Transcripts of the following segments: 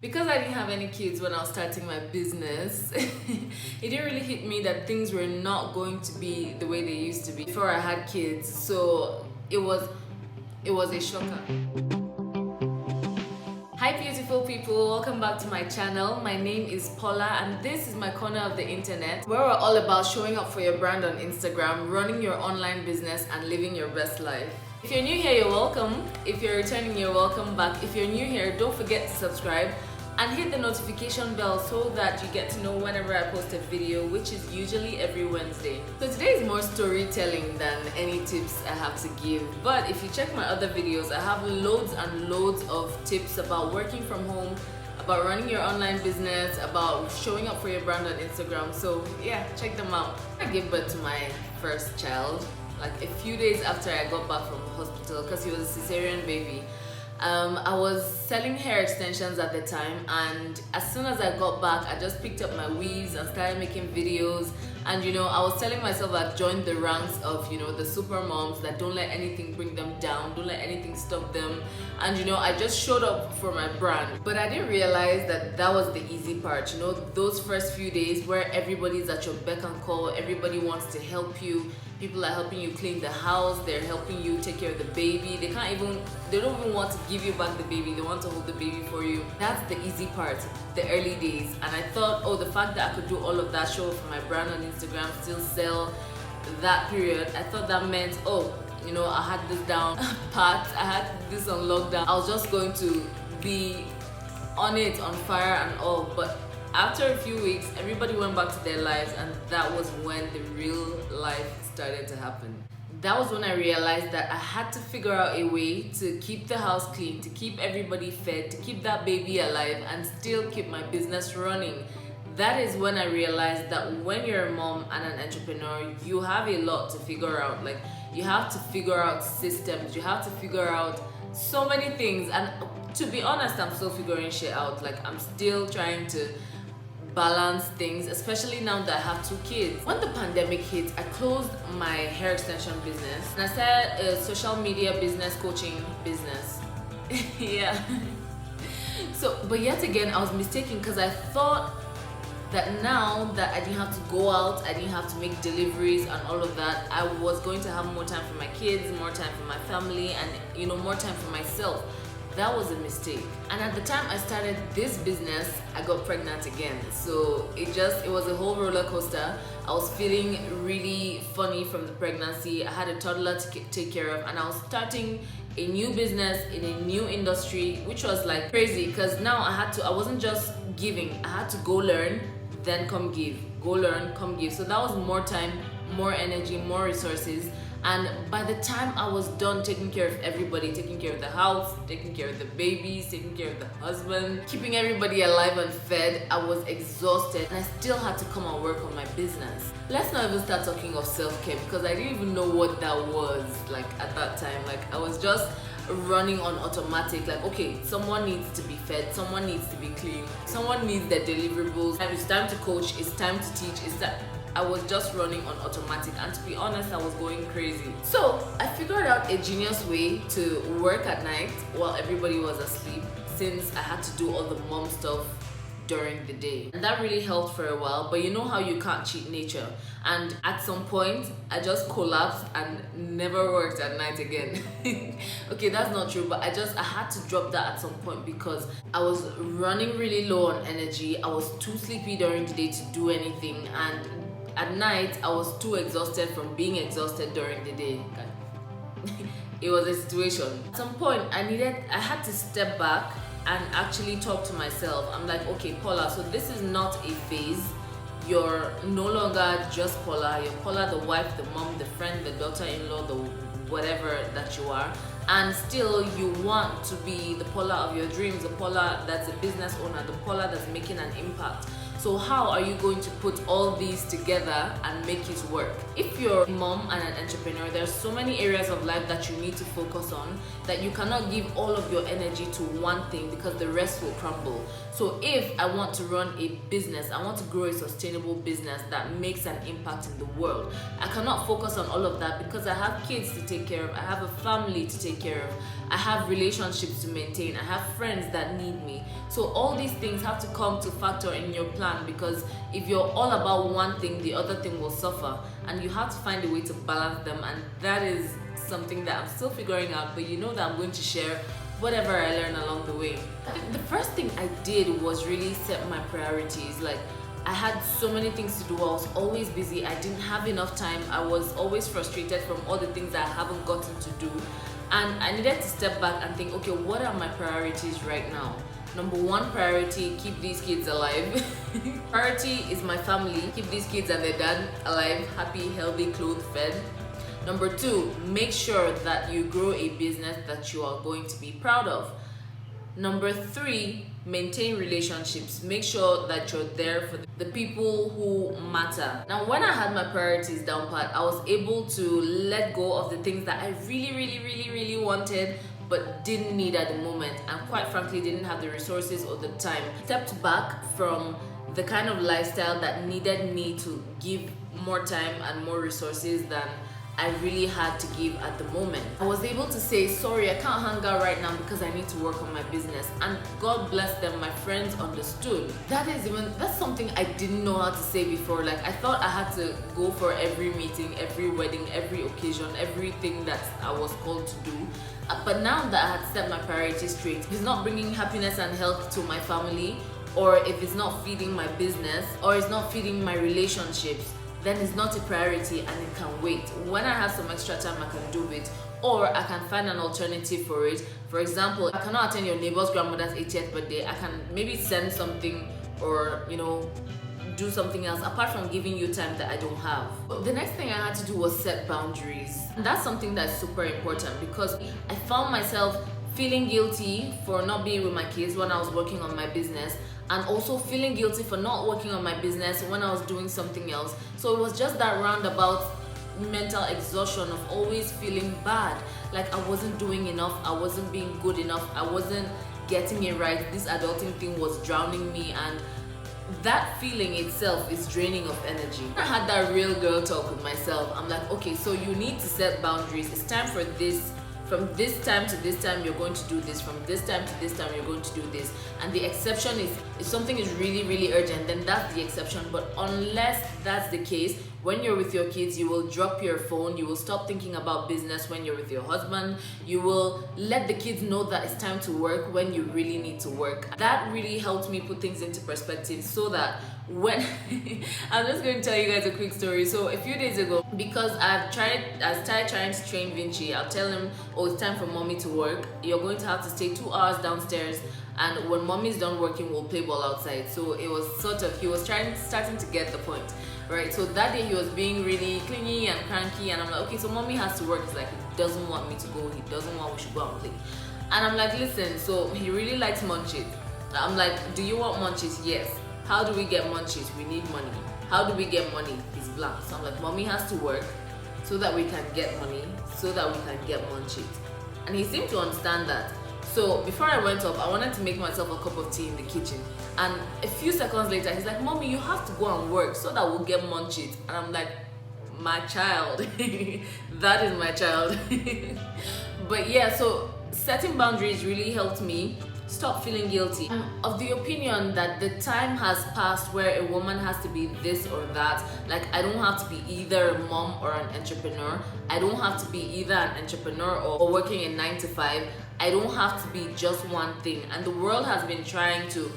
Because I didn't have any kids when I was starting my business, it didn't really hit me that things were not going to be the way they used to be before I had kids. So it was a shocker. Hi beautiful people, welcome back to my channel. My name is Paula and this is my corner of the internet where we're all about showing up for your brand on Instagram, running your online business and living your best life. If you're new here, you're welcome. If you're returning, you're welcome back. If you're new here, don't forget to subscribe and hit the notification bell so that you get to know whenever I post a video, which is usually every Wednesday. So today is more storytelling than any tips I have to give. But if you check my other videos, I have loads and loads of tips about working from home, about running your online business, about showing up for your brand on Instagram. So yeah, check them out. I gave birth to my first child like a few days after I got back from the hospital because he was a cesarean baby. I was selling hair extensions at the time, and as soon as I got back, I just picked up my weaves and started making videos. And I was telling myself I'd joined the ranks of the super moms that don't let anything bring them down, don't let anything stop them. And I just showed up for my brand. But I didn't realize that that was the easy part. Those first few days where everybody's at your beck and call, everybody wants to help you. People are helping you clean the house, they're helping you take care of the baby. They don't even want to give you back the baby, they want to hold the baby for you. That's the easy part, the early days. And I thought, oh, the fact that I could do all of that, show up for my brand on Instagram, still sell that period, I thought that meant, oh, I had this down pat, I had this on lockdown. I was just going to be on it, on fire and all. But after a few weeks, everybody went back to their lives, and that was when the real life started to happen. That was when I realized that I had to figure out a way to keep the house clean, to keep everybody fed, to keep that baby alive, and still keep my business running. That is when I realized that when you're a mom and an entrepreneur, you have a lot to figure out. Like, you have to figure out systems, you have to figure out so many things. And to be honest, I'm still figuring shit out. Like, I'm still trying to balance things, especially now that I have 2 kids. When the pandemic hit, I closed my hair extension business and I started a social media business, coaching business. Yeah. But yet again, I was mistaken because I thought that now that I didn't have to go out, I didn't have to make deliveries and all of that, I was going to have more time for my kids, more time for my family, and more time for myself. That was a mistake. And at the time I started this business, I got pregnant again. So it was a whole roller coaster. I was feeling really funny from the pregnancy. I had a toddler to take care of, and I was starting a new business in a new industry, which was like crazy because now I wasn't just giving, I had to go learn, then come give, go learn, come give. So that was more time, more energy, more resources. And by the time I was done taking care of everybody, taking care of the house, taking care of the babies, taking care of the husband, keeping everybody alive and fed, I was exhausted, and I still had to come and work on my business. Let's not even start talking of self-care because I didn't even know what that was like at that time. Like, I was just running on automatic. Like, okay, someone needs to be fed, someone needs to be clean, someone needs their deliverables. It's time to coach, it's time to teach, I was just running on automatic, and to be honest, I was going crazy. So I figured out a genius way to work at night while everybody was asleep, since I had to do all the mom stuff during the day. And that really helped for a while, but you know how you can't cheat nature. And at some point, I just collapsed and never worked at night again. Okay, that's not true, but I had to drop that at some point because I was running really low on energy. I was too sleepy during the day to do anything, and at night, I was too exhausted from being exhausted during the day. It was a situation. At some point, I had to step back and actually talk to myself. I'm like, okay, Paula, so this is not a phase. You're no longer just Paula. You're Paula, the wife, the mom, the friend, the daughter-in-law, the whatever that you are. And still, you want to be the Paula of your dreams, the Paula that's a business owner, the Paula that's making an impact. So how are you going to put all these together and make it work? If you're a mom and an entrepreneur, there's so many areas of life that you need to focus on that you cannot give all of your energy to one thing because the rest will crumble. So if I want to run a business, I want to grow a sustainable business that makes an impact in the world, I cannot focus on all of that because I have kids to take care of, I have a family to take care of, I have relationships to maintain, I have friends that need me. So all these things have to come to factor in your plan, because if you're all about one thing, the other thing will suffer, and you have to find a way to balance them. And that is something that I'm still figuring out, but you know that I'm going to share whatever I learn along the way. I think the first thing I did was really set my priorities. Like, I had so many things to do, I was always busy, I didn't have enough time, I was always frustrated from all the things that I haven't gotten to do, and I needed to step back and think, okay, what are my priorities right now? Number one priority, keep these kids alive. Priority is my family, keep these kids and their dad alive, happy, healthy, clothed, fed. Number two, make sure that you grow a business that you are going to be proud of. Number three, maintain relationships. Make sure that you're there for the people who matter. Now, when I had my priorities down pat, I was able to let go of the things that I really wanted but didn't need at the moment, and quite frankly didn't have the resources or the time. Stepped back from the kind of lifestyle that needed me to give more time and more resources than I really had to give at the moment. I was able to say, sorry, I can't hang out right now because I need to work on my business. And God bless them, my friends understood. That's something I didn't know how to say before. Like, I thought I had to go for every meeting, every wedding, every occasion, everything that I was called to do. But now that I had set my priorities straight, if it's not bringing happiness and health to my family, or if it's not feeding my business, or it's not feeding my relationships, then it's not a priority and it can wait. When I have some extra time, I can do it, or I can find an alternative for it. For example, I cannot attend your neighbor's grandmother's 80th birthday. I can maybe send something, or do something else apart from giving you time that I don't have. But the next thing I had to do was set boundaries. And that's something that's super important, because I found myself feeling guilty for not being with my kids when I was working on my business, and also feeling guilty for not working on my business when I was doing something else. So it was just that roundabout mental exhaustion of always feeling bad, like I wasn't doing enough, I wasn't being good enough, I wasn't getting it right. This adulting thing was drowning me, and that feeling itself is draining of energy. I had that real girl talk with myself. I'm like, okay, so you need to set boundaries. It's time for this. From this time to this time, you're going to do this. From this time to this time, you're going to do this. And the exception is, if something is really urgent, then that's the exception. But unless that's the case, when you're with your kids, you will drop your phone, you will stop thinking about business when you're with your husband, you will let the kids know that it's time to work when you really need to work. That really helped me put things into perspective, so that when I'm just going to tell you guys a quick story. So a few days ago, because I started trying to train Vinci, I'll tell him, oh, it's time for mommy to work, you're going to have to stay 2 hours downstairs, and when mommy's done working, we'll play ball outside. So it was he was starting to get the point, right? So that day he was being really clingy and cranky, and I'm like, okay, so mommy has to work. He's like, he doesn't want me to go, he doesn't want we should go and play. And I'm like, listen, so he really likes munchies. I'm like, do you want munchies? Yes. How do we get munchies? We need money. How do we get money? He's blank. So I'm like, mommy has to work so that we can get money, so that we can get munchies. And he seemed to understand that. So before I went up, I wanted to make myself a cup of tea in the kitchen. And a few seconds later, he's like, mommy, you have to go and work so that we'll get munchies. And I'm like, my child. That is my child. But yeah, so setting boundaries really helped me stop feeling guilty. I'm of the opinion that the time has passed where a woman has to be this or that. Like, I don't have to be either a mom or an entrepreneur. I don't have to be either an entrepreneur or working a 9 to 5. I don't have to be just one thing. And the world has been trying to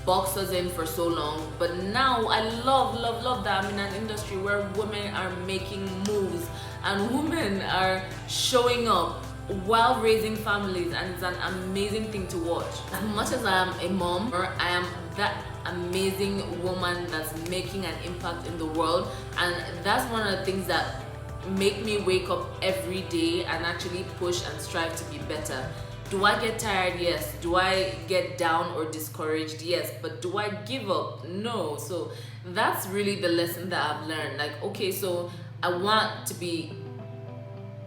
box us in for so long. But now I love that I'm in an industry where women are making moves and women are showing up while raising families, and it's an amazing thing to watch. As much as I am a mom, or I am that amazing woman that's making an impact in the world, and that's one of the things that make me wake up every day and actually push and strive to be better. Do I get tired? Yes. Do I get down or discouraged? Yes. But do I give up? No. So that's really the lesson that I've learned. Like, okay, so I want to be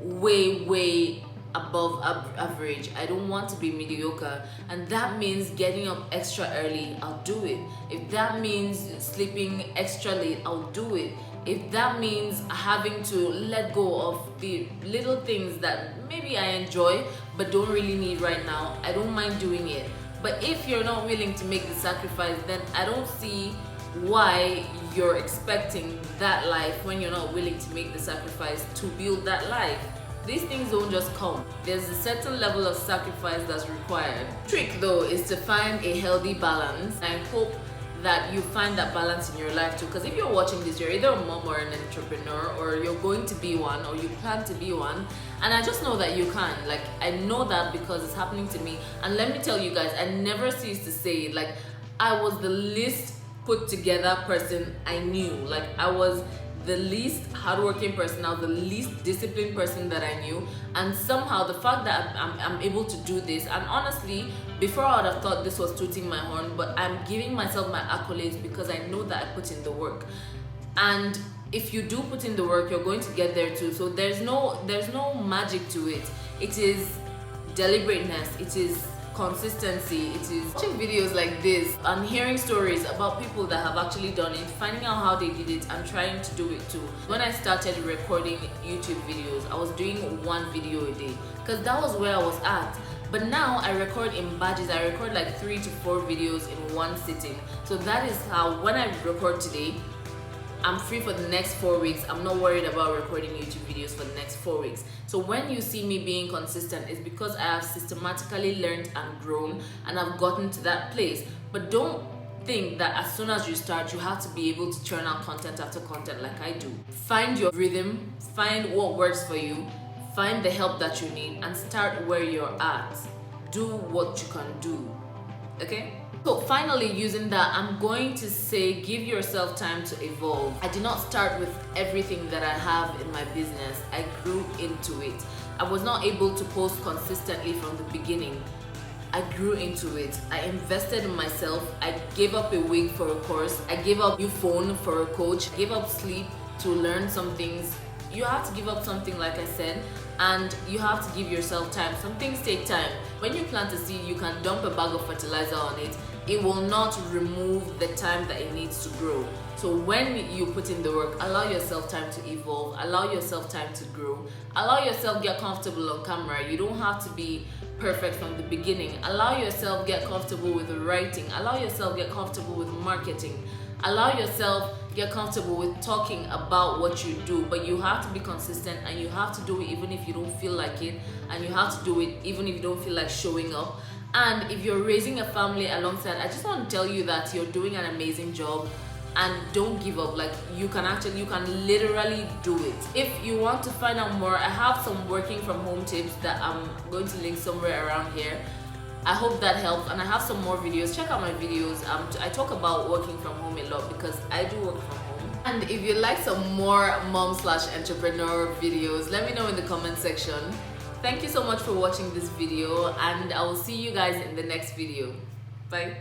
way above average. I don't want to be mediocre, and that means getting up extra early. I'll do it. If that means sleeping extra late, I'll do it. If that means having to let go of the little things that maybe I enjoy but don't really need right now, I don't mind doing it. But if you're not willing to make the sacrifice, then I don't see why you're expecting that life when you're not willing to make the sacrifice to build that life. These things don't just come. There's a certain level of sacrifice that's required. Trick though is to find a healthy balance. I hope that you find that balance in your life too, because if you're watching this, you're either a mom or an entrepreneur, or you're going to be one, or you plan to be one, and I just know that you can. Like, I know that because it's happening to me. And let me tell you guys, I never cease to say it, like, I was the least put together person I knew. Like, I was the least hardworking person, I was the least disciplined person that I knew, and somehow the fact that I'm able to do this, and honestly, before I would have thought this was tooting my horn, but I'm giving myself my accolades because I know that I put in the work. And if you do put in the work, you're going to get there too. So there's no magic to it. It is deliberateness, it is consistency, it is watching videos like this and hearing stories about people that have actually done it, finding out how they did it and trying to do it too. When I started recording YouTube videos, I was doing one video a day because that was where I was at. But now I record in batches. I record like 3 to 4 videos in one sitting. So that is how, when I record today, I'm free for the next 4 weeks. I'm not worried about recording YouTube videos for the next 4 weeks. So when you see me being consistent, it's because I have systematically learned and grown, and I've gotten to that place. But don't think that as soon as you start, you have to be able to churn out content after content like I do. Find your rhythm, find what works for you, find the help that you need, and start where you're at. Do what you can do, okay? So finally, using that, I'm going to say, give yourself time to evolve. I did not start with everything that I have in my business. I grew into it. I was not able to post consistently from the beginning. I grew into it. I invested in myself. I gave up a wig for a course. I gave up a new phone for a coach. I gave up sleep to learn some things. You have to give up something, like I said, and you have to give yourself time. Some things take time. When you plant a seed, you can dump a bag of fertilizer on it. It will not remove the time that it needs to grow. So when you put in the work, allow yourself time to evolve, allow yourself time to grow, allow yourself get comfortable on camera. You don't have to be perfect from the beginning. Allow yourself get comfortable with writing, allow yourself get comfortable with marketing, allow yourself get comfortable with talking about what you do. But you have to be consistent, and you have to do it even if you don't feel like it, and you have to do it even if you don't feel like showing up. And if you're raising a family alongside, I just want to tell you that you're doing an amazing job, and don't give up. Like, you can literally do it. If you want to find out more, I have some working from home tips that I'm going to link somewhere around here. I hope that helps, and I have some more videos. Check out my videos. I talk about working from home a lot because I do work from home. And if you'd like some more mom/entrepreneur videos, let me know in the comment section. Thank you so much for watching this video, and I will see you guys in the next video. Bye.